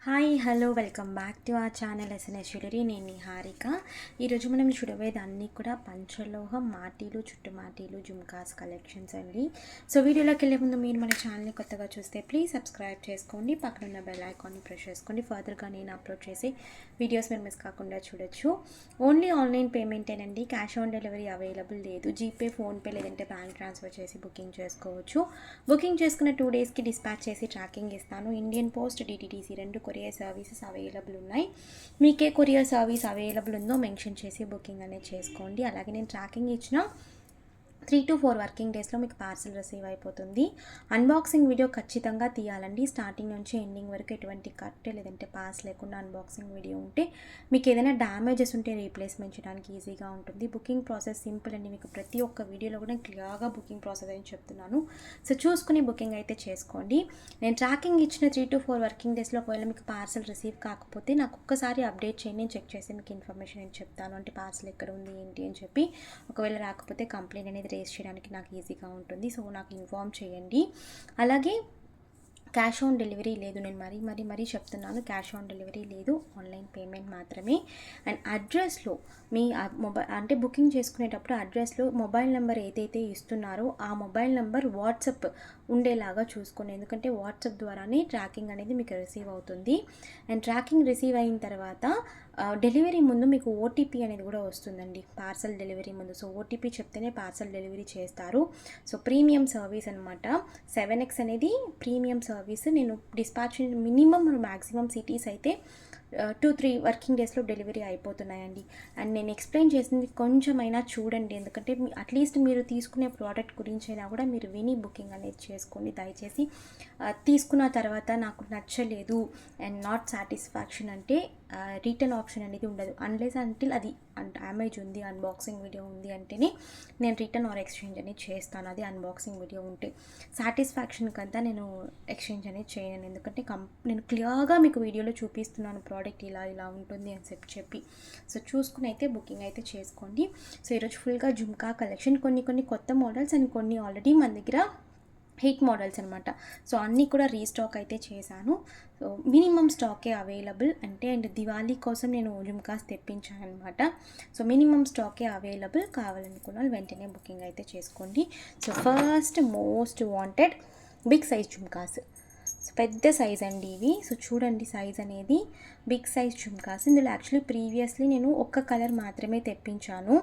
Hi hello welcome back to our channel SNS jewellery. నేను నిహారిక. ఈరోజు మనం చూడబోయేది అన్నీ కూడా పంచలోహం మాటీలు చుట్టు మాటీలు జుమ్కాస్ కలెక్షన్స్ అండి. సో వీడియోలోకి వెళ్ళే ముందు మీరు మన ఛానల్ని కొత్తగా చూస్తే ప్లీజ్ సబ్స్క్రైబ్ చేసుకోండి, పక్కన ఉన్న బెల్ ఐకాన్ని ప్రెస్ చేసుకోండి. ఫర్దర్గా నేను అప్లోడ్ చేసే వీడియోస్ మీరు మిస్ కాకుండా చూడొచ్చు. ఓన్లీ ఆన్లైన్ పేమెంటేనండి, క్యాష్ ఆన్ డెలివరీ అవైలబుల్ లేదు. జీపే, ఫోన్పే లేదంటే బ్యాంక్ ట్రాన్స్ఫర్ చేసి బుకింగ్ చేసుకోవచ్చు. బుకింగ్ చేసుకున్న 2 డేస్కి డిస్పాచ్ చేసి ట్రాకింగ్ ఇస్తాను. ఇండియన్ పోస్ట్, డిటిడిసి రెండు కొరియర్ సర్వీసెస్ అవైలబుల్ ఉన్నాయి. మీకే కొరియర్ సర్వీస్ అవైలబుల్ ఉందో మెన్షన్ చేసి బుకింగ్ అనేది చేసుకోండి. అలాగే నేను ట్రాకింగ్ ఇచ్చిన 3 to 4 వర్కింగ్ డేస్లో మీకు పార్సల్ రిసీవ్ అయిపోతుంది. అన్బాక్సింగ్ వీడియో ఖచ్చితంగా తీయాలండి. స్టార్టింగ్ నుంచి ఎండింగ్ వరకు ఎటువంటి కట్ లేదంటే పాస్ లేకుండా అన్బాక్సింగ్ వీడియో ఉంటే మీకు ఏదైనా డ్యామేజెస్ ఉంటే రీప్లేస్మెంట్ చేయడానికి ఈజీగా ఉంటుంది. బుకింగ్ ప్రాసెస్ సింపుల్ అండి. మీకు ప్రతి ఒక్క వీడియోలో కూడా క్లియర్గా బుకింగ్ ప్రాసెస్ అని చెప్తున్నాను. సో చూసుకుని బుకింగ్ అయితే చేసుకోండి. నేను ట్రాకింగ్ ఇచ్చిన 3 to 4 వర్కింగ్ డేస్లో ఒకవేళ మీకు పార్సల్ రిసీవ్ కాకపోతే నాకు ఒక్కసారి అప్డేట్ చేయండి. నేను చెక్ చేసి మీకు ఇన్ఫర్మేషన్ నేను చెప్తాను, అంటే పార్సల్ ఎక్కడ ఉంది ఏంటి అని చెప్పి. ఒకవేళ రాకపోతే కంప్లైంట్ అనేది రేస్ చేయడానికి నాకు ఈజీగా ఉంటుంది. సో నాకు ఇన్ఫార్మ్ చేయండి. అలాగే క్యాష్ ఆన్ డెలివరీ లేదు. నేను మరీ చెప్తున్నాను, క్యాష్ ఆన్ డెలివరీ లేదు, ఆన్లైన్ పేమెంట్ మాత్రమే. అండ్ అడ్రస్లో మీ మొబైల్ అంటే బుకింగ్ చేసుకునేటప్పుడు అడ్రస్లో మొబైల్ నెంబర్ ఏదైతే ఇస్తున్నారో ఆ మొబైల్ నెంబర్ వాట్సాప్ ఉండేలాగా చూసుకోండి. ఎందుకంటే వాట్సాప్ ద్వారానే ట్రాకింగ్ అనేది మీకు రిసీవ్ అవుతుంది. అండ్ ట్రాకింగ్ రిసీవ్ అయిన తర్వాత డెలివరీ ముందు మీకు ఓటీపీ అనేది కూడా వస్తుందండి, పార్సల్ డెలివరీ ముందు. సో ఓటీపీ చెప్తేనే పార్సల్ డెలివరీ చేస్తారు. సో ప్రీమియం సర్వీస్ అనమాట. 7X అనేది ప్రీమియం సర్వీస్. నేను డిస్పాచ్ మినిమం మ్యాక్సిమం సిటీస్ అయితే 2-3 వర్కింగ్ డేస్లో డెలివరీ అయిపోతున్నాయండి. అండ్ నేను ఎక్స్ప్లెయిన్ చేసింది కొంచెమైనా చూడండి, ఎందుకంటే అట్లీస్ట్ మీరు తీసుకునే ప్రోడక్ట్ గురించి అయినా కూడా మీరు విని బుకింగ్ అనేది చేసుకోండి దయచేసి. తీసుకున్న తర్వాత నాకు నచ్చలేదు అండ్ నాట్ సాటిస్ఫాక్షన్ అంటే రిటర్న్ ఆప్షన్ అనేది ఉండదు. అన్లెస్ అంటిల్ అది డ్యామేజ్ ఉంది, అన్బాక్సింగ్ వీడియో ఉంది అంటేనే నేను రిటర్న్ ఆర్ ఎక్స్చేంజ్ అనేది చేస్తాను. అది అన్బాక్సింగ్ వీడియో ఉంటే. సాటిస్ఫాక్షన్ కంతా నేను ఎక్స్చేంజ్ అనేది చేయను, ఎందుకంటే నేను క్లియర్గా మీకు వీడియోలో చూపిస్తున్నాను ప్రోడక్ట్ ఇలా ఉంటుంది అని చెప్పి. సో చూసుకుని అయితే బుకింగ్ అయితే చేసుకోండి. సో ఈరోజు ఫుల్గా జుమ్కా కలెక్షన్, కొన్ని కొత్త మోడల్స్ అండ్ కొన్ని ఆల్రెడీ మన దగ్గర హిట్ మోడల్స్ అనమాట. సో అన్నీ కూడా రీస్టాక్ అయితే చేశాను. సో మినిమం స్టాకే అవైలబుల్, అండ్ దివాళీ కోసం నేను జుమ్కాస్ తెప్పించాను అనమాట. సో మినిమం స్టాకే అవైలబుల్, కావాలనుకున్న వాళ్ళు వెంటనే బుకింగ్ అయితే చేసుకోండి. So first most wanted big size jhumkas. So పెద్ద సైజ్ అండి ఇవి. సో చూడండి సైజ్ అనేది బిగ్ సైజ్ జుమ్కాస్. ఇందులో యాక్చువల్లీ ప్రీవియస్లీ నేను ఒక్క కలర్ మాత్రమే తెప్పించాను,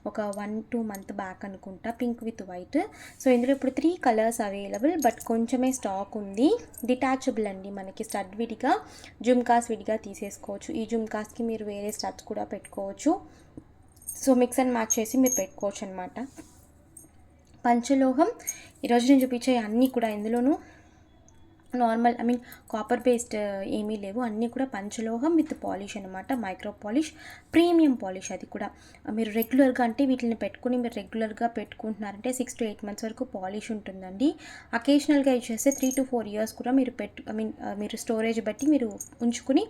ఒక 1-2 months బ్యాక్ అనుకుంటా, పింక్ విత్ వైట్. సో ఇందులో ఇప్పుడు 3 కలర్స్ అవైలబుల్, బట్ కొంచెమే స్టాక్ ఉంది. డిటాచబుల్ అండి, మనకి స్టడ్ విడిగా జుమ్కాస్ విడిగా తీసేసుకోవచ్చు. ఈ జుమ్కాస్కి మీరు వేరే స్టడ్స్ కూడా పెట్టుకోవచ్చు. సో మిక్స్ అండ్ మ్యాచ్ చేసి మీరు పెట్టుకోవచ్చు అనమాట. పంచలోహం ఈరోజు నేను చూపించే అన్నీ కూడా ఇందులోనూ నార్మల్ కాపర్ బేస్డ్ ఏమీ లేవు, అన్నీ కూడా పంచలోహం విత్ పాలిష్ అనమాట. Micro polish, premium polish. అది కూడా మీరు రెగ్యులర్గా అంటే వీటిని పెట్టుకుని మీరు రెగ్యులర్గా పెట్టుకుంటున్నారంటే 6 to 8 months వరకు పాలిష్ ఉంటుందండి. అకేషనల్గా చేస్తే 3 to 4 years కూడా మీరు మీరు స్టోరేజ్ బట్టి మీరు ఉంచుకుని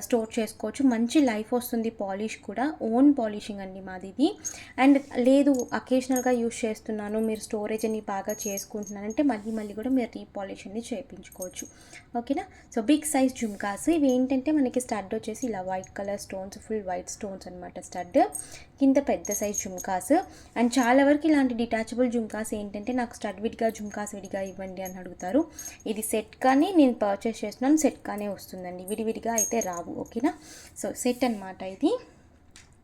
స్టోర్ చేసుకోవచ్చు. మంచి లైఫ్ వస్తుంది. పాలిష్ కూడా ఓన్ పాలిషింగ్ అండి మాది ఇది. అండ్ లేదు అకేషనల్గా యూస్ చేస్తున్నాను, మీరు స్టోరేజ్ అని బాగా చేసుకుంటున్నారంటే మళ్ళీ కూడా మీరు రీపాలిష్ అని చేయించుకోవచ్చు. ఓకేనా. సో బిగ్ సైజ్ జుమ్కాస్ ఇవి ఏంటంటే మనకి స్టడ్ వచ్చేసి ఇలా white colour stones, full white stones అనమాట స్టడ్. కింద పెద్ద సైజ్ జుమ్కాస్. అండ్ చాలా వరకు ఇలాంటి డిటాచబుల్ జుమ్కాస్ ఏంటంటే నాకు స్టడ్ విడిగా జుమ్కాస్ విడిగా ఇవ్వండి అని అడుగుతారు. ఇది సెట్ కానీ నేను పర్చేస్ చేస్తున్నాను, సెట్ కానీ వస్తుందండి, విడివిడిగా అయితే రావు. ఓకేనా. సో సెట్ అనమాట ఇది.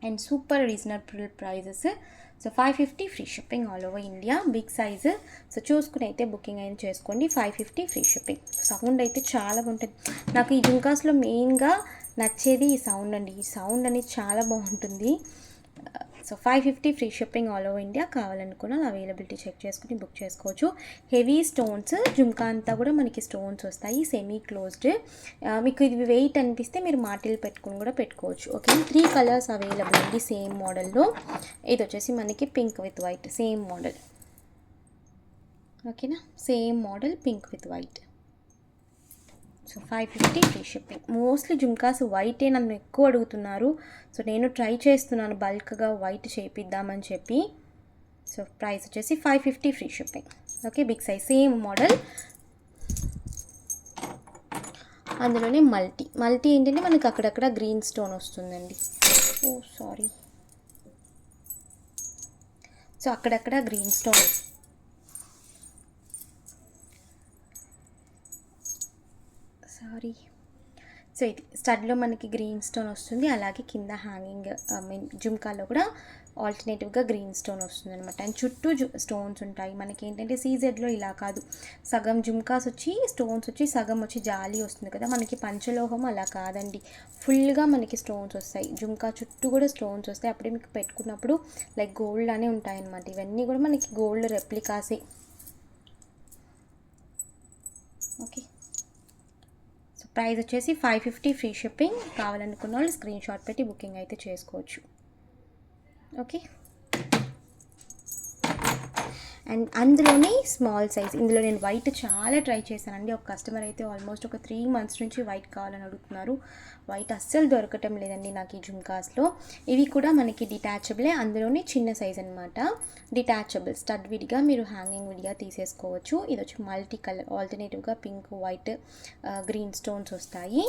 And super reasonable prices. So 550 free shipping all over India, big size. So చూసుకుని అయితే బుకింగ్ అయినా చేసుకోండి. 550 ఫ్రీ షిప్పింగ్. సౌండ్ అయితే చాలా బాగుంటుంది. నాకు ఈ జుమ్కాస్లో మెయిన్గా నచ్చేది ఈ సౌండ్ అండి. ఈ సౌండ్ అనేది చాలా బాగుంటుంది. So 550 free shipping all over India. కావాలనుకున్న అవైలబిలిటీ చెక్ చేసుకుని బుక్ చేసుకోవచ్చు. హెవీ స్టోన్స్ జుమ్కా అంతా కూడా మనకి స్టోన్స్ వస్తాయి, సెమీ క్లోజ్డ్. మీకు ఇది వెయిట్ అనిపిస్తే మీరు మాటిల్ పెట్టుకుని కూడా పెట్టుకోవచ్చు. ఓకే. 3 కలర్స్ అవైలబుల్ అండి సేమ్ మోడల్లో. ఇది వచ్చేసి మనకి pink with white same model. ఓకేనా. Same model pink with white. So 550 free shipping. Mostly jhumkas వైటే నన్ను ఎక్కువ అడుగుతున్నారు. సో నేను ట్రై చేస్తున్నాను బల్క్గా వైట్ చేపిద్దామని చెప్పి. సో ప్రైస్ వచ్చేసి 550 free shipping. Okay. Big size same model. అందులోనే మల్టీ ఏంటంటే మనకి అక్కడక్కడ గ్రీన్ స్టోన్ వస్తుందండి. ఓ సారీ, సో అక్కడక్కడ గ్రీన్ స్టోన్, సారీ. సో ఇది స్టడ్లో మనకి గ్రీన్ స్టోన్ వస్తుంది, అలాగే కింద హ్యాంగింగ్ జుమ్కాలో కూడా ఆల్టర్నేటివ్గా గ్రీన్ స్టోన్ వస్తుంది అనమాట. అండ్ చుట్టూ స్టోన్స్ ఉంటాయి. మనకి ఏంటంటే సీజెడ్లో ఇలా కాదు, సగం జుమ్కాస్ వచ్చి స్టోన్స్ వచ్చి సగం వచ్చి జాలి వస్తుంది కదా, మనకి పంచలోహం అలా కాదండి, ఫుల్గా మనకి స్టోన్స్ వస్తాయి. జుమ్కా చుట్టూ కూడా స్టోన్స్ వస్తాయి. అప్పుడే మీకు పెట్టుకున్నప్పుడు లైక్ గోల్డ్ అనే ఉంటాయి అన్నమాట. ఇవన్నీ కూడా మనకి గోల్డ్ రెప్లికాసే. ఓకే, సో ప్రైస్ వచ్చేసి 550 ఫ్రీ షిప్పింగ్. కావాలనుకున్న వాళ్ళు స్క్రీన్ షాట్ పెట్టి బుకింగ్ అయితే చేసుకోవచ్చు. ఓకే, అండ్ అందులోనే స్మాల్ సైజ్, ఇందులో నేను వైట్ చాలా ట్రై చేశానండి. ఒక కస్టమర్ అయితే ఆల్మోస్ట్ ఒక 3 months నుంచి వైట్ కావాలని అడుగుతున్నారు. వైట్ అస్సలు దొరకటం లేదండి నాకు ఈ జుమ్కాస్లో. ఇవి కూడా మనకి డిటాచబులే, అందులోనే చిన్న సైజ్ అనమాట. డిటాచబుల్ స్టడ్ విడిగా మీరు హ్యాంగింగ్ విడిగా తీసేసుకోవచ్చు. ఇది వచ్చి మల్టీ కలర్, ఆల్టర్నేటివ్గా పింక్, వైట్, గ్రీన్ స్టోన్స్ వస్తాయి.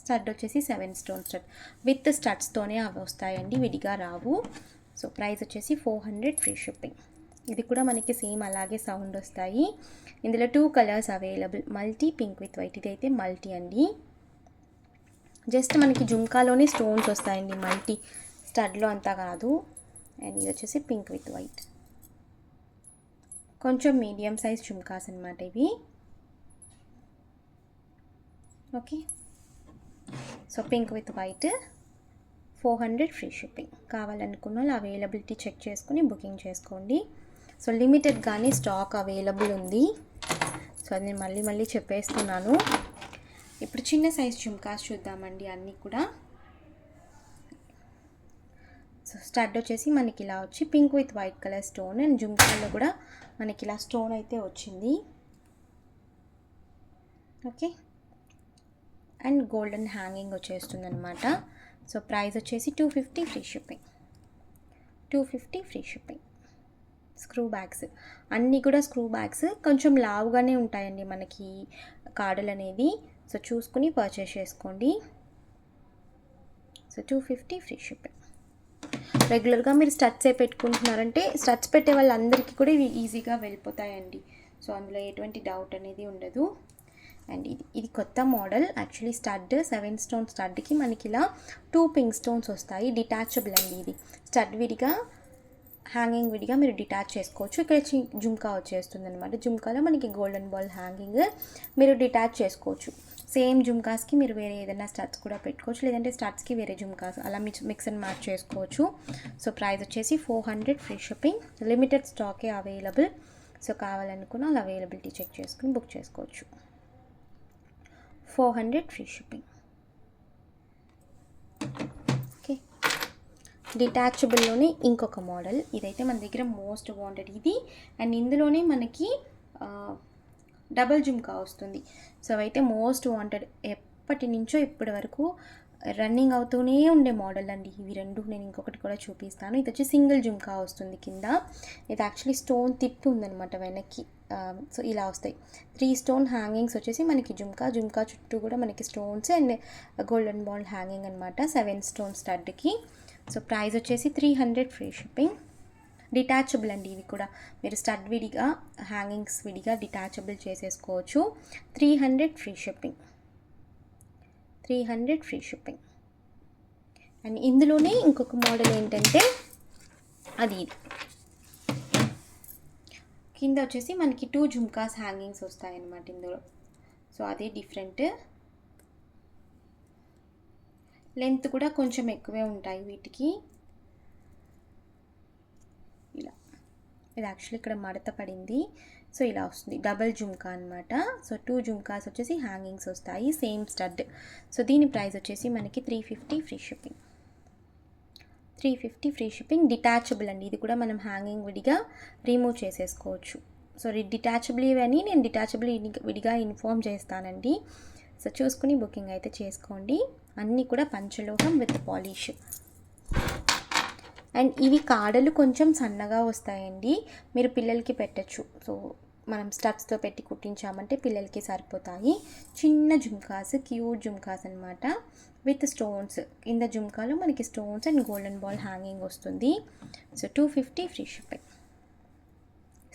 స్టడ్ వచ్చేసి 7 స్టోన్ స్టడ్ విత్ స్టడ్స్తోనే అవి వస్తాయండి, విడిగా రావు. సో ప్రైస్ వచ్చేసి 400 ఫ్రీ షిప్పింగ్. ఇది కూడా మనకి సేమ్ అలాగే సౌండ్ వస్తాయి. ఇందులో 2 colours available, multi, pink with white. ఇదైతే మల్టీ అండి, జస్ట్ మనకి జుమ్కాలోనే స్టోన్స్ వస్తాయండి, మల్టీ స్టడ్లో అంతా కాదు. అండ్ ఇది వచ్చేసి పింక్ విత్ వైట్, కొంచెం మీడియం సైజ్ జుమ్కాస్ అనమాట ఇవి. Okay, so pink with white 400 free shipping. కావాలనుకున్న వాళ్ళు అవైలబిలిటీ చెక్ చేసుకుని బుకింగ్ చేసుకోండి. సో లిమిటెడ్గానే స్టాక్ అవైలబుల్ ఉంది. సో అది నేను మళ్ళీ చెప్పేస్తున్నాను. ఇప్పుడు చిన్న సైజ్ జుమ్కాస్ చూద్దామండి అన్నీ కూడా. సో స్టడ్ వచ్చేసి మనకి ఇలా వచ్చి pink with white colour stone, and జుమ్కాలో కూడా మనకి ఇలా స్టోన్ అయితే వచ్చింది. ఓకే, అండ్ గోల్డెన్ హ్యాంగింగ్ వచ్చేస్తుంది అనమాట. సో ప్రైస్ వచ్చేసి 250 free shipping. 250 free shipping. Screw bags అన్నీ కూడా స్క్రూ బ్యాగ్స్ కొంచెం లావుగానే ఉంటాయండి మనకి కాడలు అనేది. సో చూసుకుని పర్చేస్ చేసుకోండి. So 250 free shipping. రెగ్యులర్గా మీరు స్టడ్సే పెట్టుకుంటున్నారంటే స్టడ్స్ పెట్టే వాళ్ళందరికీ కూడా ఇవి ఈజీగా వెళ్ళిపోతాయండి. సో అందులో ఎటువంటి డౌట్ అనేది ఉండదు. అండ్ ఇది కొత్త మోడల్ యాక్చువల్లీ. స్టడ్ 7 స్టోన్ స్టడ్కి మనకి ఇలా 2 పింక్ స్టోన్స్ వస్తాయి. డిటాచబుల్ అండి ఇది. స్టడ్ విడిగా హ్యాంగింగ్ విడిగా మీరు డిటాచ్ చేసుకోవచ్చు. ఇక్కడ జుమ్కా వచ్చేస్తుంది అనమాట. జుమ్కాలో మనకి గోల్డెన్ బాల్ హ్యాంగింగ్ మీరు డిటాచ్ చేసుకోవచ్చు. సేమ్ జుమ్కాస్కి మీరు వేరే ఏదైనా స్టడ్స్ కూడా పెట్టుకోవచ్చు, లేదంటే స్టడ్స్కి వేరే జుమ్కాస్ అలా మిక్స్ అండ్ మ్యాచ్ చేసుకోవచ్చు. సో ప్రైస్ వచ్చేసి 400 ఫ్రీ షిప్పింగ్. లిమిటెడ్ స్టాకే అవైలబుల్. సో కావాలనుకున్న వాళ్ళు అవైలబిలిటీ చెక్ చేసుకుని బుక్ చేసుకోవచ్చు. 400 ఫ్రీ షిప్పింగ్. ఓకే, డిటాచబుల్లోనే ఇంకొక మోడల్. ఇదైతే మన దగ్గర మోస్ట్ వాంటెడ్ ఇది. అండ్ ఇందులోనే మనకి డబల్ జుమ్కా వస్తుంది. సో అవైతే మోస్ట్ వాంటెడ్, ఎప్పటి నుంచో ఇప్పటి వరకు రన్నింగ్ అవుతూనే ఉండే మోడల్ అండి ఇవి రెండు. నేను ఇంకొకటి కూడా చూపిస్తాను. ఇది వచ్చి సింగిల్ జుమ్కా వస్తుంది కింద. ఇది యాక్చువల్లీ స్టోన్ తిప్పి ఉందనమాట వెనక్కి. సో ఇలా వస్తాయి 3 స్టోన్ హ్యాంగింగ్స్ వచ్చేసి మనకి జుమ్కా చుట్టూ కూడా మనకి stones and golden ball hanging అనమాట 7 స్టోన్ స్టడ్కి. సో ప్రైస్ వచ్చేసి 300 ఫ్రీ షిప్పింగ్. డిటాచబుల్ అండి ఇవి కూడా. మీరు స్టడ్ విడిగా హ్యాంగింగ్స్ విడిగా డిటాచబుల్ చేసేసుకోవచ్చు. 300 free shipping. 300 free shipping. And ఇందులోనే ఇంకొక మోడల్ ఏంటంటే అది కింద వచ్చేసి మనకి 2 జుమ్కాస్ హ్యాంగింగ్స్ వస్తాయన్నమాట ఇందులో. సో అదే డిఫరెంట్. లెంత్ కూడా కొంచెం ఎక్కువే ఉంటాయి వీటికి. ఇలా ఇది యాక్చువల్లీ ఇక్కడ మడత పడింది. సో ఇలా వస్తుంది డబల్ జుమ్కా అనమాట. సో 2 జుమ్కాస్ వచ్చేసి హ్యాంగింగ్స్ వస్తాయి సేమ్ స్టడ్. సో దీని ప్రైస్ వచ్చేసి మనకి 350 free shipping. 350 free shipping. Detachable అండి ఇది కూడా. మనం హ్యాంగింగ్ విడిగా రిమూవ్ చేసేసుకోవచ్చు. సో డిటాచబుల్ ఇవన్నీ నేను డిటాచబుల్ విడిగా ఇన్ఫార్మ్ చేస్తానండి. సో చూసుకుని బుకింగ్ అయితే చేసుకోండి. అన్నీ కూడా పంచలోహం విత్ పాలిష్. అండ్ ఇవి కాడలు కొంచెం సన్నగా వస్తాయండి, మీరు పిల్లలకి పెట్టచ్చు. సో మనం స్టడ్స్తో పెట్టి కుట్టించామంటే పిల్లలకి సరిపోతాయి. చిన్న జుమ్కాస్, క్యూట్ జుమ్కాస్ అనమాట, విత్ స్టోన్స్. కింద జుమ్కాలో మనకి stones and golden ball hanging వస్తుంది. So 250 free shipping.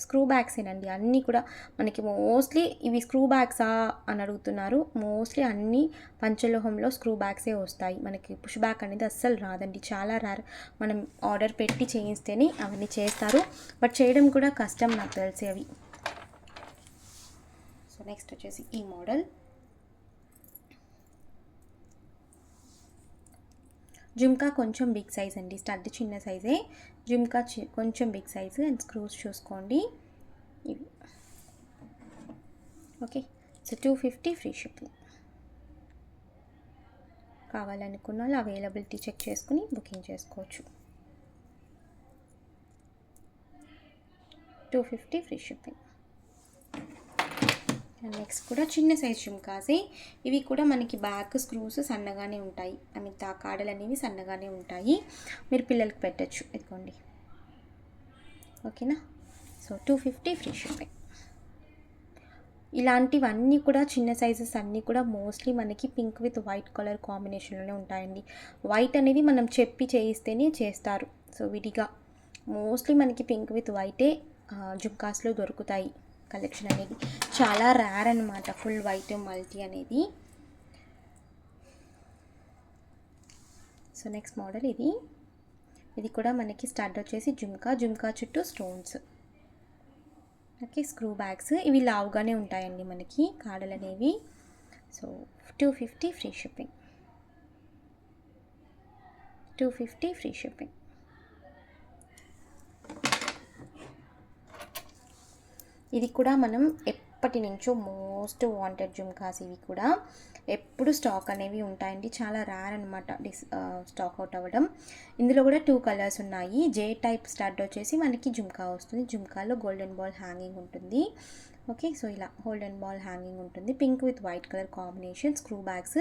స్క్రూ బ్యాగ్సేనండి అన్నీ కూడా మనకి. మోస్ట్లీ ఇవి స్క్రూ బ్యాగ్సా అని అడుగుతున్నారు. మోస్ట్లీ అన్నీ పంచలోహంలో స్క్రూ బ్యాగ్సే వస్తాయి మనకి. పుష్ బ్యాక్ అనేది అస్సలు రాదండి, చాలా రేర్. మనం ఆర్డర్ పెట్టి చేయిస్తేనే అవన్నీ చేస్తారు, బట్ చేయడం కూడా కష్టం నాకు తెలిసి అవి. సో నెక్స్ట్ వచ్చేసి ఈ మోడల్ జుమ్కా కొంచెం బిగ్ సైజ్ అండి, స్టడ్ చిన్న సైజే, జుమ్కా కొంచెం బిగ్ సైజు. అండ్ స్క్రూస్ చూసుకోండి ఇవి. Okay, so 250 free shipping. కావాలనుకున్న వాళ్ళు అవైలబిలిటీ చెక్ చేసుకుని బుకింగ్ చేసుకోవచ్చు. 250 ఫ్రీ షిప్పింగ్. అండ్ నెక్స్ట్ కూడా చిన్న సైజ్ జుమ్కాసే. ఇవి కూడా మనకి బ్యాక్ స్క్రూస్ సన్నగానే ఉంటాయి, కాడలు అనేవి సన్నగానే ఉంటాయి. మీరు పిల్లలకి పెట్టచ్చు. ఇదిగోండి, ఓకేనా. So 250 free shipping. ఇలాంటివన్నీ కూడా చిన్న సైజెస్ అన్నీ కూడా మోస్ట్లీ మనకి పింక్ విత్ వైట్ కలర్ కాంబినేషన్లోనే ఉంటాయండి. వైట్ అనేది మనం చెప్పి చేయిస్తేనే చేస్తారు. సో విడిగా మోస్ట్లీ మనకి పింక్ విత్ వైటే జుమ్కాస్లో దొరుకుతాయి. కలెక్షన్ అనేది చాలా రేర్ అనమాట, ఫుల్ వైట్ మల్టీ అనేది. సో నెక్స్ట్ మోడల్ ఇది కూడా మనకి స్టడ్ వచ్చేసి జుమ్కా చుట్టూ స్టోన్స్. Okay, screw bags. ఇవి లావుగానే ఉంటాయండి మనకి కాడలు అనేవి. So 250 free shipping. 250 free shipping. ఇది కూడా మనం ఎప్పటి నుంచో మోస్ట్ వాంటెడ్ జుమ్కాస్. ఇవి కూడా ఎప్పుడు స్టాక్ అనేవి ఉంటాయండి, చాలా రేర్ అనమాట స్టాక్ అవుట్ అవ్వడం. ఇందులో కూడా 2 కలర్స్ ఉన్నాయి. జే టైప్ స్టడ్ వచ్చేసి మనకి జుమ్కా వస్తుంది, జుమ్కాలో గోల్డెన్ బాల్ హ్యాంగింగ్ ఉంటుంది. ఓకే, సో ఇలా గోల్డెన్ బాల్ హ్యాంగింగ్ ఉంటుంది, pink with white colour combination. Screw bags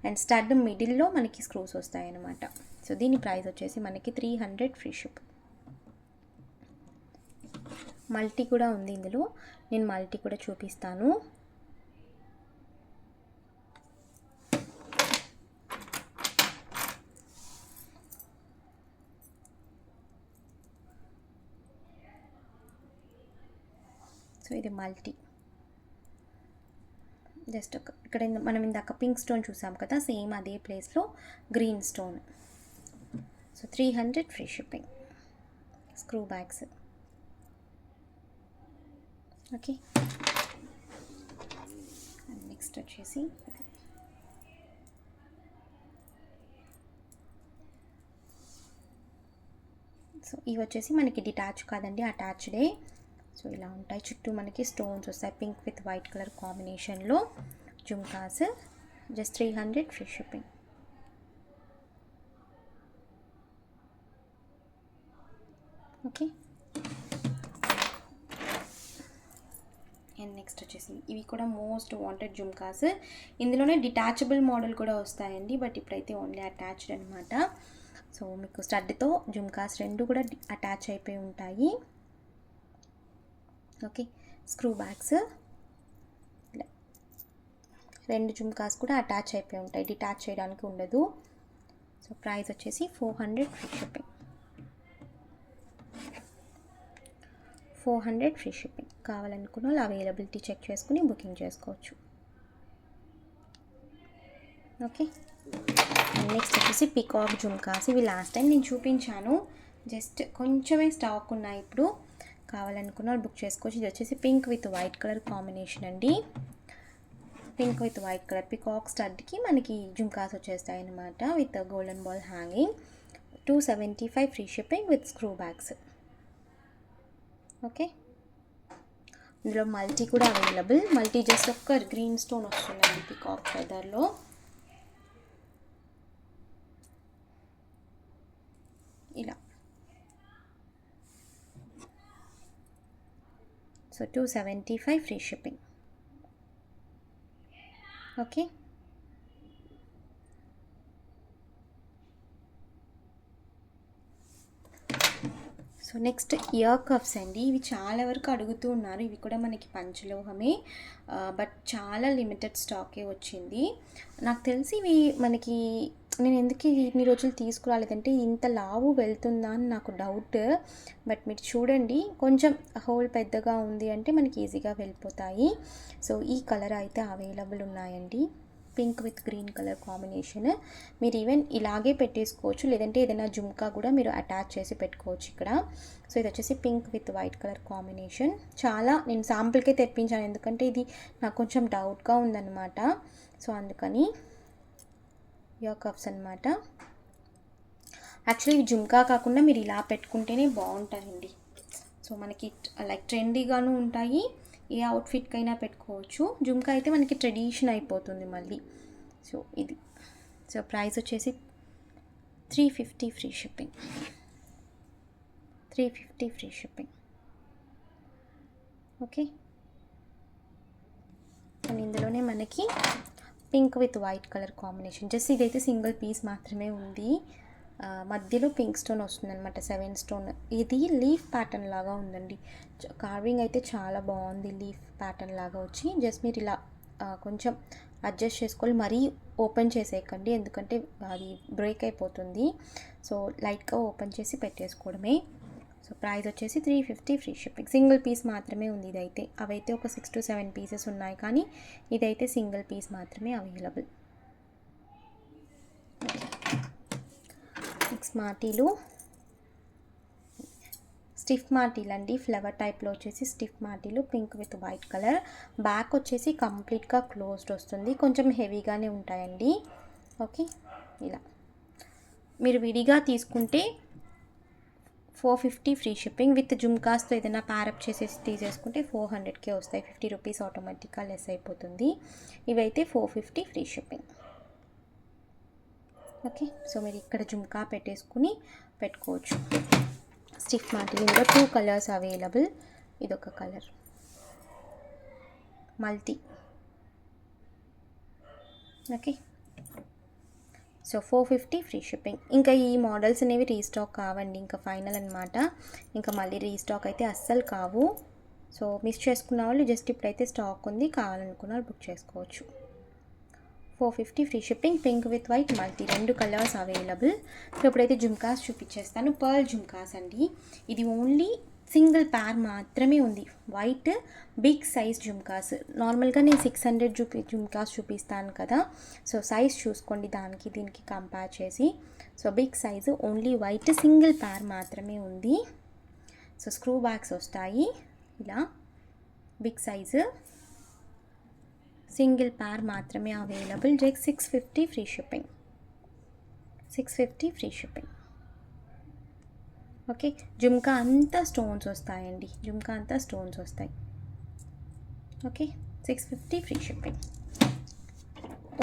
and stud మిడిల్లో మనకి స్క్రూస్ వస్తాయి అనమాట. సో దీని ప్రైస్ వచ్చేసి మనకి 300 ఫ్రీ షిప్. మల్టీ కూడా ఉంది ఇందులో, నేను మల్టీ కూడా చూపిస్తాను. సో ఇది మల్టీ. జస్ట్ ఇక్కడ మనం ఇందాక పింక్ స్టోన్ చూసాం కదా, సేమ్ అదే ప్లేస్లో green stone. So 300 free shipping. Screw bags. Okay, next వచ్చేసి సో ఇవి వచ్చేసి మనకి డిటాచ్ కాదండి, అటాచ్డే. సో ఇలా ఉంటాయి, చుట్టూ మనకి స్టోన్స్ వస్తాయి, పింక్ విత్ వైట్ కలర్ కాంబినేషన్లో jhumkas. Just 300 free shipping. Okay, and next వచ్చేసి ఇవి కూడా మోస్ట్ వాంటెడ్ జుమ్కాస్. ఇందులోనే డిటాచబుల్ మోడల్ కూడా వస్తాయండి, బట్ ఇప్పుడైతే ఓన్లీ అటాచ్డ్ అనమాట. సో మీకు స్టడ్తో జుమ్కాస్ రెండు కూడా అటాచ్ అయిపోయి ఉంటాయి. Okay, screw bags. రెండు జుమ్కాస్ కూడా అటాచ్ అయిపోయి ఉంటాయి, డిటాచ్ చేయడానికి ఉండదు. సో ప్రైస్ వచ్చేసి 400 ఫ్రీ షిప్పింగ్. 400 free shipping. కావాలనుకున్న వాళ్ళు అవైలబిలిటీ చెక్ చేసుకుని బుకింగ్ చేసుకోవచ్చు. ఓకే, నెక్స్ట్ వచ్చేసి పికాక్ జుమ్కాస్. ఇవి లాస్ట్ టైం నేను చూపించాను, జస్ట్ కొంచెమే స్టాక్ ఉన్నాయి ఇప్పుడు. కావాలనుకున్న వాళ్ళు బుక్ చేసుకోవచ్చు. ఇది వచ్చేసి pink with white colour combination అండి. Pink with white colour peacock స్టడ్కి మనకి జుమ్కాస్ వచ్చేస్తాయి అన్నమాట, with golden ball hanging. 275 free shipping with screw bags. Okay, ఇందులో మల్టీ కూడా అవైలబుల్. మల్టీ జస్ట్ ఒక్క గ్రీన్ స్టోన్ వస్తుందండి పికాక్ ఫెదర్లో. ఇలా. So 275 free shipping. Okay, so next ear cups అండి. ఇవి చాలా వరకు అడుగుతూ ఉన్నారు. ఇవి కూడా మనకి పంచలోహమే, బట్ చాలా లిమిటెడ్ స్టాకే వచ్చింది. నాకు తెలిసి ఇవి మనకి, నేను ఎందుకు ఇన్ని రోజులు తీసుకురాలేదంటే ఇంత లావు వెళ్తుందా అని నాకు డౌట్. బట్ మీరు చూడండి, కొంచెం హోల్ పెద్దగా ఉంది అంటే మనకి ఈజీగా వెళ్ళిపోతాయి. సో ఈ కలర్ అయితే అవైలబుల్ ఉన్నాయండి. Pink with green colour combination. మీరు ఈవెన్ ఇలాగే పెట్టేసుకోవచ్చు, లేదంటే ఏదైనా జుమ్కా కూడా మీరు అటాచ్ చేసి పెట్టుకోవచ్చు ఇక్కడ. సో ఇది వచ్చేసి pink with white colour combination. చాలా నేను శాంపుల్కే తెప్పించాను, ఎందుకంటే ఇది నాకు కొంచెం డౌట్గా ఉందన్నమాట. సో అందుకని ఇయర్ కప్స్ అనమాట. యాక్చువల్లీ జుమ్కా కాకుండా మీరు ఇలా పెట్టుకుంటేనే బాగుంటాయండి. సో మనకి లైక్ ట్రెండీగాను ఉంటాయి, ఏ అవుట్ఫిట్కైనా పెట్టుకోవచ్చు. జుమ్కా అయితే మనకి ట్రెడిషన్ అయిపోతుంది మళ్ళీ. సో ఇది. సో ప్రైస్ వచ్చేసి 350 free shipping. 350 free shipping. Okay. And ఇందులోనే మనకి pink with white colour combination. Just ఇదైతే సింగిల్ పీస్ మాత్రమే ఉంది. మధ్యలో పింక్ స్టోన్ వస్తుంది అనమాట, 7 స్టోన్. ఇది లీఫ్ ప్యాటర్న్ లాగా ఉందండి. కార్వింగ్ అయితే చాలా బాగుంది, లీఫ్ ప్యాటర్న్ లాగా వచ్చి. జస్ట్ మీరు ఇలా కొంచెం అడ్జస్ట్ చేసుకోవాలి, మరీ ఓపెన్ చేసేయకండి, ఎందుకంటే అది బ్రేక్ అయిపోతుంది. సో లైట్గా ఓపెన్ చేసి పెట్టేసుకోవడమే. సో ప్రైస్ వచ్చేసి 350 ఫ్రీ షిప్పింగ్. సింగిల్ పీస్ మాత్రమే ఉంది ఇదైతే. అవైతే ఒక 6 to 7 పీసెస్ ఉన్నాయి, కానీ ఇదైతే సింగిల్ పీస్ మాత్రమే అవైలబుల్. నెక్స్ట్ మాటీలు, స్టిఫ్ మాటీలు అండి. ఫ్లవర్ టైప్లో వచ్చేసి స్టిఫ్ మాటీలు, pink with white colour. Back వచ్చేసి కంప్లీట్గా క్లోజ్డ్ వస్తుంది, కొంచెం హెవీగానే ఉంటాయండి. ఓకే. ఇలా మీరు విడిగా తీసుకుంటే 450 ఫ్రీ షిప్పింగ్. విత్ జుమ్కాస్తో ఏదైనా ప్యారప్ చేసేసి తీసేసుకుంటే 400కే వస్తాయి. 50 రూపీస్ ఆటోమేటిక్గా లెస్ అయిపోతుంది. ఇవైతే 450 ఫ్రీ షిప్పింగ్. ఓకే. సో మీరు ఇక్కడ జుమ్కా పెట్టేసుకుని పెట్టుకోవచ్చు. స్టిఫ్ మాటిల్ ఇందులో 2 కలర్స్ అవైలబుల్. ఇదొక colour multi. Okay. So 450 free shipping. ఇంకా ఈ మోడల్స్ అనేవి రీస్టాక్ కావండి, ఇంకా ఫైనల్ అనమాట. ఇంకా మళ్ళీ రీస్టాక్ అయితే అస్సలు కావు. సో మిస్ చేసుకున్న వాళ్ళు జస్ట్ ఇప్పుడైతే స్టాక్ ఉంది, కావాలనుకున్న వాళ్ళు బుక్ చేసుకోవచ్చు. 450 free shipping. Pink with white multi 2 colours available. So ఇప్పుడైతే జుమ్కాస్ చూపించేస్తాను. పర్ల్ జుమ్కాస్ అండి. ఇది ఓన్లీ సింగిల్ పేర్ మాత్రమే ఉంది. White big size jhumkas. నార్మల్గా నేను 600 జుమ్కాస్ చూపిస్తాను కదా, సో సైజ్ చూసుకోండి దానికి దీనికి కంపేర్ చేసి. So big size only white single pair మాత్రమే ఉంది. సో స్క్రూ బ్యాగ్స్ వస్తాయి ఇలా. బిగ్ సైజు సింగిల్ పేర్ మాత్రమే available. Just 650 free shipping. 650 free shipping. Okay. Jhumka అంతా స్టోన్స్ వస్తాయండి, జుమ్కా అంతా స్టోన్స్ వస్తాయి. Okay. 650 free shipping.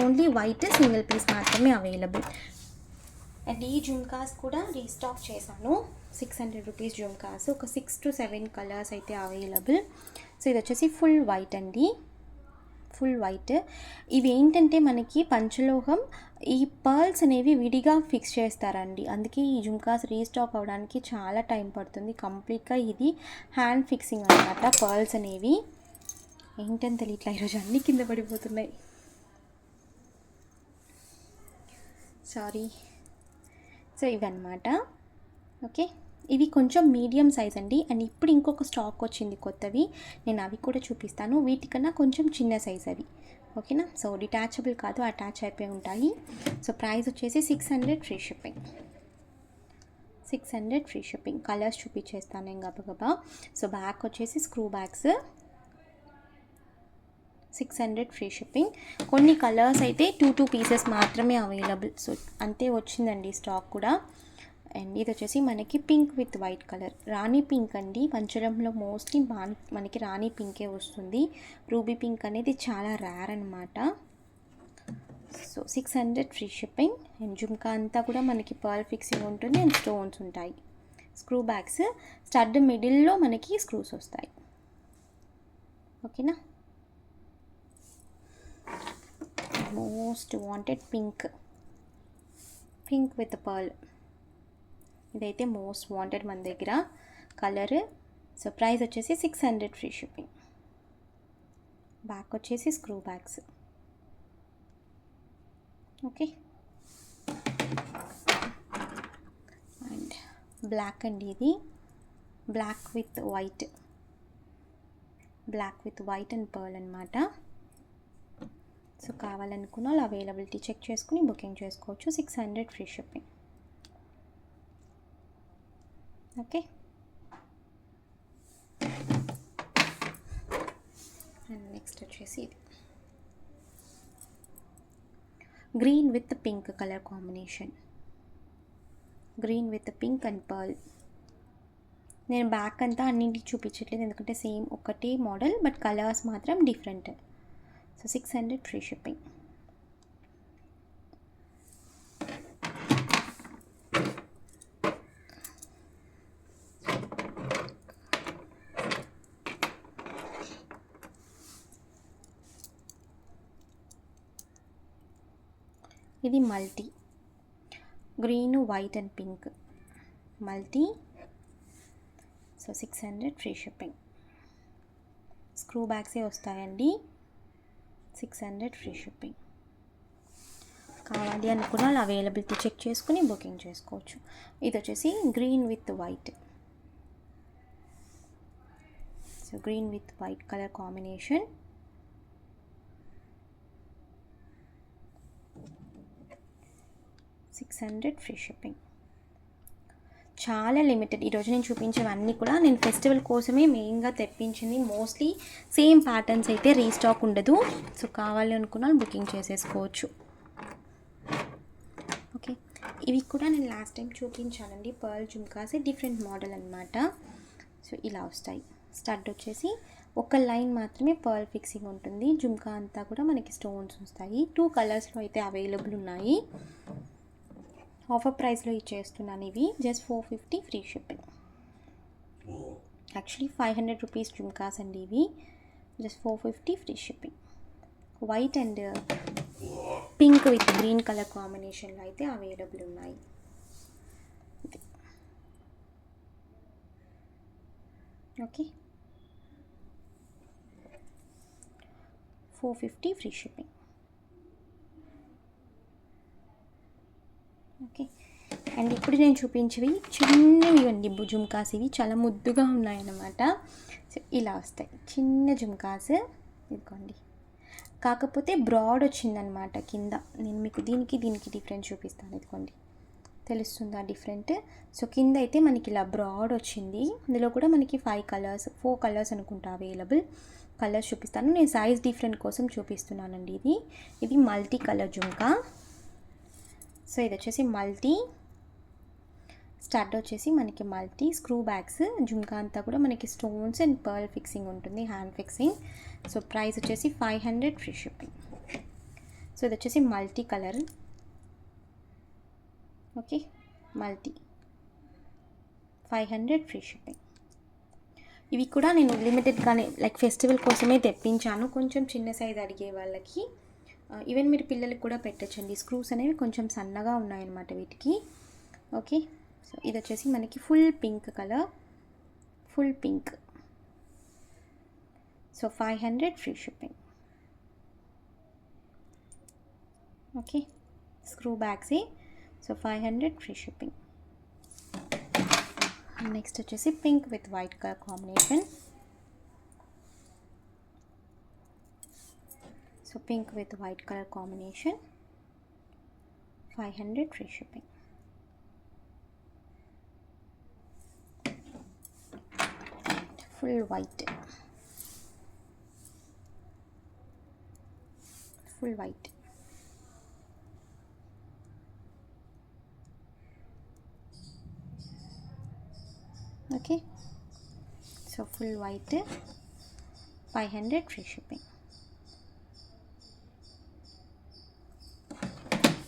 Only white single piece మాత్రమే అవైలబుల్. అండ్ ఈ జుమ్కాస్ కూడా రీస్టాక్ చేశాను. 600 రూపీస్ జుమ్కాస్, ఒక 6 to 7 కలర్స్ అయితే అవైలబుల్. సో ఇది వచ్చేసి ఫుల్ వైట్ అండి, ఫుల్ వైట్. ఇవి ఏంటంటే మనకి పంచలోహం, ఈ పర్ల్స్ అనేవి విడిగా ఫిక్స్ చేస్తారండి, అందుకే ఈ జుమ్కాస్ రీస్టాక్ అవ్వడానికి చాలా టైం పడుతుంది. కంప్లీట్గా ఇది హ్యాండ్ ఫిక్సింగ్ అనమాట. పర్ల్స్ అనేవి ఏంటని తెలియట్లా, ఈరోజు అన్నీ కింద పడిపోతున్నాయి, సారీ. సో ఇవన్నమాట. ఓకే. ఇవి కొంచెం మీడియం సైజ్ అండి. అండ్ ఇప్పుడు ఇంకొక స్టాక్ వచ్చింది కొత్తవి, నేను అవి కూడా చూపిస్తాను. వీటికన్నా కొంచెం చిన్న సైజ్ అవి. ఓకేనా. సో డిటాచబుల్ కాదు, అటాచ్ అయిపోయి ఉంటాయి. సో ప్రైస్ వచ్చేసి 600 free shipping. 600 free shipping. Colours చూపించేస్తాను నేను గబగబా. సో బ్యాక్ వచ్చేసి స్క్రూ బ్యాగ్స్, 600 ఫ్రీ షిప్పింగ్. కొన్ని కలర్స్ అయితే 2 పీసెస్ మాత్రమే అవైలబుల్. సో అంతే వచ్చిందండి స్టాక్ కూడా. అండ్ ఇది వచ్చేసి మనకి pink with white colour, Rani pink అండి. పంచలంలో మోస్ట్లీ మనకి రాణి పింకే వస్తుంది. రూబీ పింక్ అనేది చాలా రేర్ అనమాట. So 600 free shipping. And jhumka అంతా కూడా మనకి పర్ల్ ఫిక్సింగ్ ఉంటుంది అండ్ స్టోన్స్ ఉంటాయి. స్క్రూ బ్యాగ్స్, స్టడ్ మిడిల్లో మనకి స్క్రూస్ వస్తాయి. ఓకేనా. Most wanted pink, pink with pearl. ఇదైతే మోస్ట్ వాంటెడ్ మన దగ్గర. కలర్. సో ప్రైస్ వచ్చేసి 600 ఫ్రీ షిప్పింగ్. బ్యాక్ వచ్చేసి screw bags. Okay, and black అండి, ఇది black with white and pearl అనమాట. సో కావాలనుకున్న వాళ్ళు అవైలబిలిటీ చెక్ చేసుకుని బుకింగ్ చేసుకోవచ్చు. 600 free shipping. Okay, and next వచ్చేసి ఇది green with pink colour combination. Green with pink and pearl. నేను బ్యాక్ అంతా అన్నింటికి చూపించట్లేదు ఎందుకంటే సేమ్ ఒకటే మోడల్, బట్ కలర్స్ మాత్రం డిఫరెంట్. So 600 free shipping. ఇది multi green, white and pink multi. So 600 free shipping. Screw బ్యాగ్సే వస్తాయండి. 600 ఫ్రీ షిప్పింగ్. కావాలి అనుకున్న వాళ్ళు అవైలబిలిటీ చెక్ చేసుకుని బుకింగ్ చేసుకోవచ్చు. ఇది వచ్చేసి green with white. So green with white colour combination. $600 free shipping. చాలా లిమిటెడ్. ఈరోజు నేను చూపించేవన్నీ కూడా నేను ఫెస్టివల్ కోసమే మెయిన్గా తెప్పించింది. మోస్ట్లీ సేమ్ ప్యాటర్న్స్ అయితే రీస్టాక్ ఉండదు. సో కావాలి అనుకున్న బుకింగ్ చేసేసుకోవచ్చు. ఓకే, ఇవి కూడా నేను లాస్ట్ టైం చూపించానండి. పర్ల్ జుమ్కాస్ డిఫరెంట్ మోడల్ అనమాట. సో ఇలా వస్తాయి. స్టడ్ వచ్చేసి ఒక లైన్ మాత్రమే పర్ల్ ఫిక్సింగ్ ఉంటుంది. జుమ్కా అంతా కూడా మనకి స్టోన్స్ వస్తాయి. 2 కలర్స్లో అయితే అవైలబుల్ ఉన్నాయి. ఆఫర్ ప్రైస్లో ఇచ్చేస్తున్నాను. ఇవి just 450 free shipping. Actually 500 rupees jhumkas అండి ఇవి. Just 450 free shipping. White and pink with green colour కాంబినేషన్లో అయితే అవైలబుల్ ఉన్నాయి. Okay, 450 free shipping. Okay, and ఇప్పుడు నేను చూపించేవి చిన్నవి అండి జుమ్కాస్. ఇవి చాలా ముద్దుగా ఉన్నాయన్నమాట. సో ఇలా వస్తాయి చిన్న జుమ్కాస్. ఇదిగోండి, కాకపోతే బ్రాడ్ వచ్చిందనమాట కింద. నేను మీకు దీనికి డిఫరెంట్ చూపిస్తాను. ఇదిగోండి, తెలుస్తుందా డిఫరెంట్? సో కింద అయితే మనకి ఇలా బ్రాడ్ వచ్చింది. ఇందులో కూడా మనకి 4 కలర్స్ అనుకుంటా అవైలబుల్. కలర్స్ చూపిస్తాను. నేను సైజ్ డిఫరెంట్ కోసం చూపిస్తున్నానండి. ఇది మల్టీ కలర్ జుమ్కా. సో ఇది వచ్చేసి మల్టీ. స్టడ్ వచ్చేసి మనకి మల్టీ. Screw bags. జుమ్కా అంతా కూడా మనకి స్టోన్స్ అండ్ పర్ల్ ఫిక్సింగ్ ఉంటుంది, హ్యాండ్ ఫిక్సింగ్. సో ప్రైస్ వచ్చేసి 500 ఫ్రీ షిప్పింగ్. సో ఇది వచ్చేసి multi colour. Okay, multi 500 free shipping. ఇవి కూడా నేను లిమిటెడ్గానే లైక్ ఫెస్టివల్ కోసమే తెప్పించాను. కొంచెం చిన్న సైజ్ అడిగే వాళ్ళకి, ఈవెన్ మీరు పిల్లలకి కూడా పెట్టచ్చండి. స్క్రూస్ అనేవి కొంచెం సన్నగా ఉన్నాయన్నమాట వీటికి. ఓకే, సో ఇది వచ్చేసి మనకి full pink colour. Full pink. So 500 free shipping. Okay, screw బ్యాగ్సే. So 500 free shipping. నెక్స్ట్ వచ్చేసి pink with white colour combination. So pink with white colour combination. 500 free shipping. Full white. Full white. Okay, so full white 500 free shipping.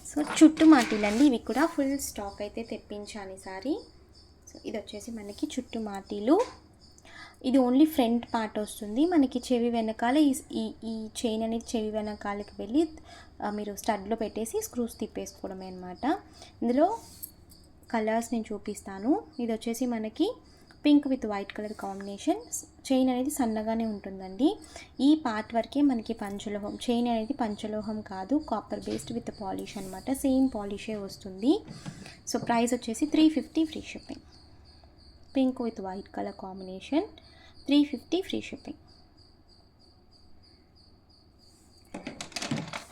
So చుట్టు మాటీలండి. ఇవి కూడా full stock అయితే తెప్పించాను ఈసారి. So ఇది వచ్చేసి మనకి చుట్టు మాటీలు. ఇది ఓన్లీ ఫ్రంట్ పార్ట్ వస్తుంది మనకి. చెవి వెనకాల ఈ చైన్ అనేది చెవి వెనకాలకి వెళ్ళి మీరు స్టడ్లో పెట్టేసి స్క్రూస్ తిప్పేసుకోవడమే అనమాట. ఇందులో కలర్స్ నేను చూపిస్తాను. ఇది వచ్చేసి మనకి pink with white colour combination. Chain అనేది సన్నగానే ఉంటుందండి. ఈ పార్ట్ వరకే మనకి పంచలోహం. చైన్ అనేది పంచలోహం కాదు, కాపర్ బేస్డ్ విత్ పాలిష్ అనమాట. సేమ్ పాలిషే వస్తుంది. సో ప్రైస్ వచ్చేసి 350 free shipping. Pink with white colour combination 350 free shipping.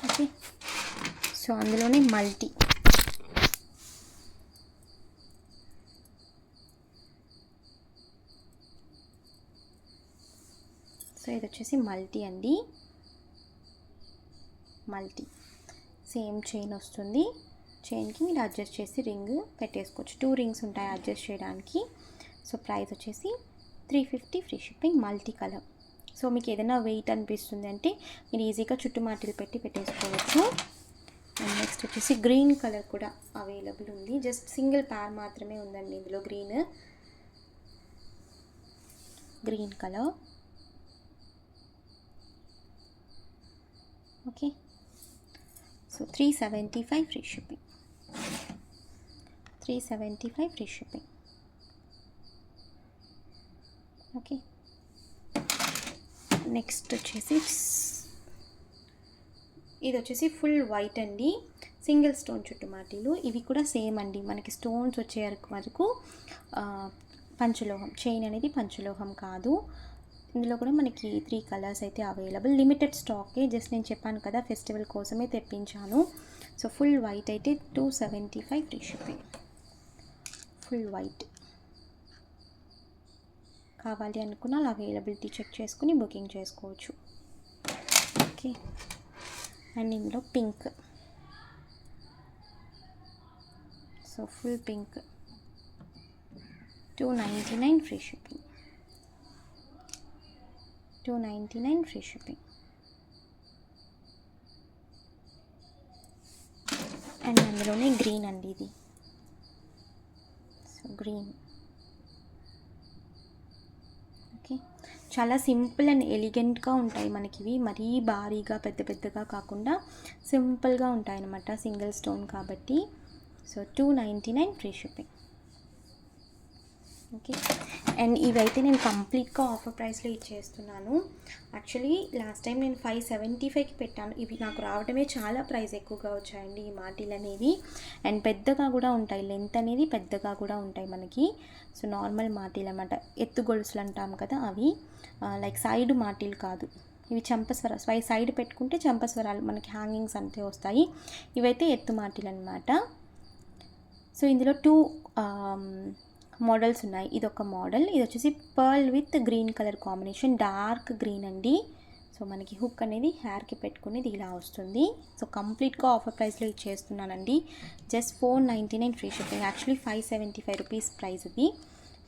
Okay, so అందులోనే మల్టీ. సో ఇది వచ్చేసి మల్టీ అండి. మల్టీ సేమ్ చైన్ వస్తుంది. చైన్కి మీరు అడ్జస్ట్ చేసి రింగ్ పెట్టేసుకోవచ్చు. 2 రింగ్స్ ఉంటాయి అడ్జస్ట్ చేయడానికి. సో ప్రైస్ వచ్చేసి 350 free shipping. Multi colour. So మీకు ఏదైనా వెయిట్ అనిపిస్తుంది అంటే మీరు ఈజీగా చుట్టుమాటిలు పెట్టేసుకోవచ్చు. అండ్ నెక్స్ట్ వచ్చేసి గ్రీన్ కలర్ కూడా అవైలబుల్ ఉంది. జస్ట్ సింగిల్ పేర్ మాత్రమే ఉందండి ఇందులో. Green colour. Okay, so 375 free shipping. 375 free shipping. Okay, next వచ్చేసి ఇది వచ్చేసి ఫుల్ వైట్ అండి. సింగిల్ స్టోన్ చుట్టుమాటీలు. ఇవి కూడా సేమ్ అండి. మనకి స్టోన్స్ వచ్చే వరకు పంచలోహం. చైన్ అనేది పంచలోహం కాదు. ఇందులో కూడా మనకి 3 కలర్స్ అయితే అవైలబుల్. లిమిటెడ్ స్టాకే. జస్ట్ నేను చెప్పాను కదా, ఫెస్టివల్ కోసమే తెప్పించాను. సో ఫుల్ వైట్ అయితే 275 ఫ్రీ షిప్పింగ్. ఫుల్ వైట్ కావాలి అనుకున్న అవైలబిలిటీ చెక్ చేసుకుని బుకింగ్ చేసుకోవచ్చు. ఓకే, అండ్ ఇందులో pink. So full pink 299 free shipping. 299 free shipping. And అందులోనే గ్రీన్ అండి ఇది. So green. ఓకే, చాలా సింపుల్ అండ్ ఎలిగెంట్గా ఉంటాయి మనకి ఇవి. మరీ భారీగా పెద్దగా కాకుండా సింపుల్గా ఉంటాయి అన్నమాట. సింగిల్ స్టోన్ కాబట్టి. So 299 free shipping. Okay, and ఇవైతే నేను కంప్లీట్గా ఆఫర్ ప్రైస్లో ఇచ్చేస్తున్నాను. యాక్చువల్లీ లాస్ట్ టైం నేను 575కి పెట్టాను. ఇవి నాకు రావడమే చాలా ప్రైస్ ఎక్కువగా వచ్చాయండి ఈ మాటీలు అనేవి. అండ్ పెద్దగా కూడా ఉంటాయి. లెంత్ అనేది పెద్దగా కూడా ఉంటాయి మనకి. సో నార్మల్ మాటీలు అన్నమాట. ఎత్తు గొలుసులు అంటాం కదా అవి. లైక్ సైడ్ మాటీలు కాదు ఇవి. చంపస్వర సైడ్ పెట్టుకుంటే చంపస్వరాలు మనకి హ్యాంగింగ్స్ అంతే వస్తాయి. ఇవైతే ఎత్తు మాటీలు అనమాట. సో ఇందులో 2 మోడల్స్ ఉన్నాయి. ఇది ఒక మోడల్. ఇది వచ్చేసి pearl with green colour combination. Dark green అండి. సో మనకి హుక్ అనేది హెయిర్కి పెట్టుకునేది ఇలా వస్తుంది. సో కంప్లీట్గా ఆఫర్ ప్రైస్లో ఇచ్చేస్తున్నానండి. Just 499 free shipping. Actually 575 rupees price ఇది.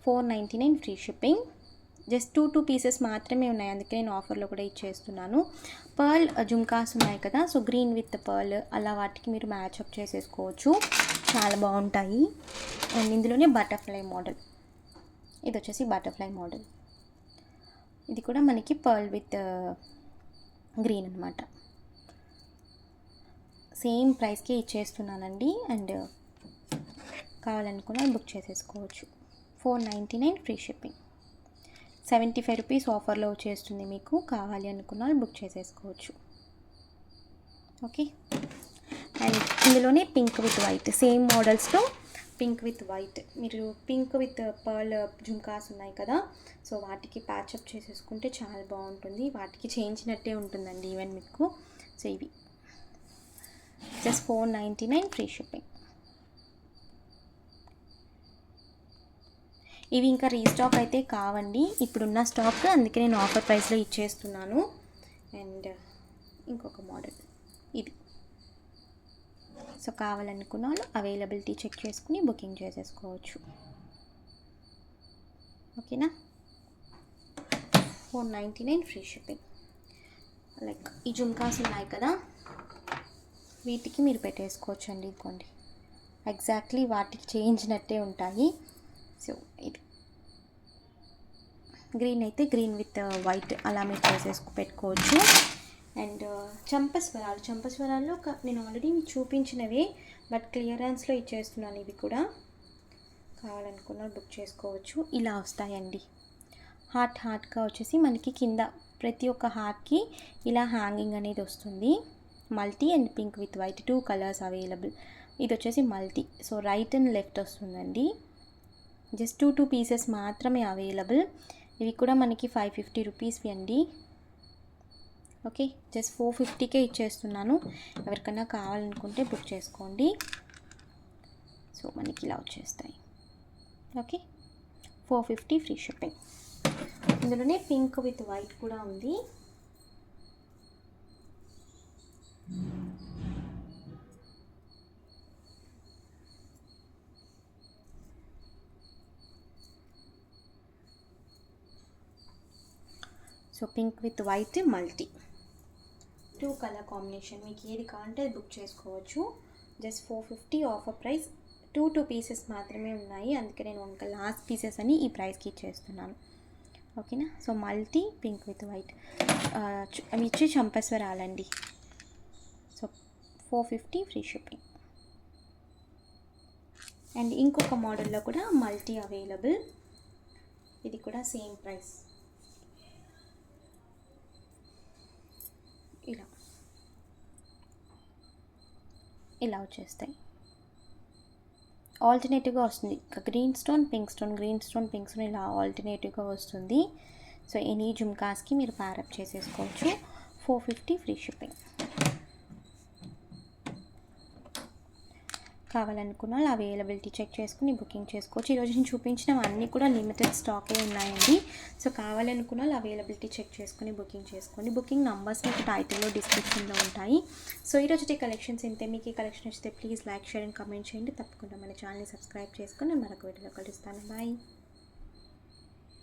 499 ఫ్రీ షిప్పింగ్. జస్ట్ 2 పీసెస్ మాత్రమే ఉన్నాయి, అందుకే నేను ఆఫర్లో కూడా ఇచ్చేస్తున్నాను. పర్ల్ జుమ్కాస్ ఉన్నాయి కదా, సో గ్రీన్ విత్ పర్ల్ అలా వాటికి మీరు మ్యాచ్అప్ చేసేసుకోవచ్చు. చాలా బాగుంటాయి. అండ్ ఇందులోనే బటర్ఫ్లై మోడల్. ఇది వచ్చేసి బటర్ఫ్లై మోడల్. ఇది కూడా మనకి పర్ల్ విత్ గ్రీన్ అనమాట. సేమ్ ప్రైస్కే ఇచ్చేస్తున్నానండి. అండ్ కావాలనుకున్న బుక్ చేసేసుకోవచ్చు. 499 ఫ్రీ షిప్పింగ్. 75 రూపీస్ ఆఫర్లో వచ్చేస్తుంది మీకు. కావాలి అనుకున్న బుక్ చేసేసుకోవచ్చు. ఓకే, అండ్ ఇందులోనే పింక్ విత్ వైట్. సేమ్ మోడల్స్లో పింక్ విత్ వైట్. మీరు పింక్ విత్ పర్ల్ జుమ్కాస్ ఉన్నాయి కదా, సో వాటికి ప్యాచప్ చేసేసుకుంటే చాలా బాగుంటుంది. వాటికి చేయించినట్టే ఉంటుందండి ఈవెన్ మీకు. సో ఇవి జస్ట్ 499 ఫ్రీ షిప్పింగ్. ఇవి ఇంకా రీస్టాక్ అయితే కావండి, ఇప్పుడున్న స్టాక్, అందుకే నేను ఆఫర్ ప్రైస్లో ఇచ్చేస్తున్నాను. అండ్ ఇంకొక మోడల్ ఇది. సో కావాలనుకున్న వాళ్ళు అవైలబిలిటీ చెక్ చేసుకుని బుకింగ్ చేసేసుకోవచ్చు. ఓకేనా. 499 ఫ్రీ షిప్పింగ్. లైక్ ఈ జుమ్కాస్ ఉన్నాయి కదా, వీటికి మీరు పెట్టేసుకోవచ్చు అండి. ఇదిగోండి, ఎగ్జాక్ట్లీ వాటికి చేయించినట్టే ఉంటాయి. సో ఇది గ్రీన్ అయితే గ్రీన్ విత్ వైట్ అలా మీరు పెట్టుకోవచ్చు. అండ్ చంపస్వరాల్లో నేను ఆల్రెడీ మీకు చూపించినవే, బట్ క్లియరెన్స్లో ఇచ్చేస్తున్నాను. ఇవి కూడా కావాలనుకున్న బుక్ చేసుకోవచ్చు. ఇలా వస్తాయండి. హార్ట్గా వచ్చేసి మనకి కింద ప్రతి ఒక్క హార్ట్కి ఇలా హ్యాంగింగ్ అనేది వస్తుంది. Multi and pink with white 2 colours available. ఇది వచ్చేసి multi, so right and left వస్తుందండి. జస్ట్ 2 పీసెస్ మాత్రమే అవైలబుల్. ఇవి కూడా మనకి 550 రూపీస్వి అండి. ఓకే, జస్ట్ 450కే ఇచ్చేస్తున్నాను. ఎవరికైనా కావాలనుకుంటే బుక్ చేసుకోండి. సో మనకి ఇలా వచ్చేస్తాయి. Okay, 450 free shipping. ఇందులోనే పింక్ విత్ వైట్ కూడా ఉంది. So pink with white multi 2 colour combination. మీకు ఏది కావాలంటే అది బుక్ చేసుకోవచ్చు. Just 450 offer price. 2 పీసెస్ మాత్రమే ఉన్నాయి, అందుకే నేను ఇంకా లాస్ట్ పీసెస్ అని ఈ ప్రైస్కి ఇచ్చేస్తున్నాను. ఓకేనా. So multi pink with white అవి ఇచ్చి చంపేశ్వరాలండి. So 450 free shipping. అండ్ ఇంకొక మోడల్లో కూడా మల్టీ అవైలబుల్. ఇది కూడా సేమ్ ప్రైస్. ఇలా వచ్చేస్తాయి. ఆల్టర్నేటివ్గా వస్తుంది. Green stone pink stone, green stone pink stone, ఇలా ఆల్టర్నేటివ్గా వస్తుంది. సో ఎనీ జుమ్కాస్కి మీరు ప్యారప్ చేసేసుకోవచ్చు. 450 ఫ్రీ షిప్పింగ్. కావాలనుకున్న వాళ్ళు అవైలబిలిటీ చెక్ చేసుకుని బుకింగ్ చేసుకోవచ్చు. ఈరోజు నేను చూపించినవన్నీ కూడా లిమిటెడ్ స్టాకే ఉన్నాయండి. సో కావాలనుకున్న వాళ్ళు అవైలబిలిటీ చెక్ చేసుకుని బుకింగ్ చేసుకోండి. బుకింగ్ నంబర్స్ మీకు టైటిల్లో డిస్క్రిప్షన్లో ఉంటాయి. సో ఈరోజు కలెక్షన్స్ ఇంతే. మీకు ఈ కలెక్షన్ వస్తే please like, share and comment చేయండి. తప్పకుండా మన ఛానల్ని సబ్స్క్రైబ్ చేసుకొని మరొక వీడియోలో కలుస్తాను. బాయ్.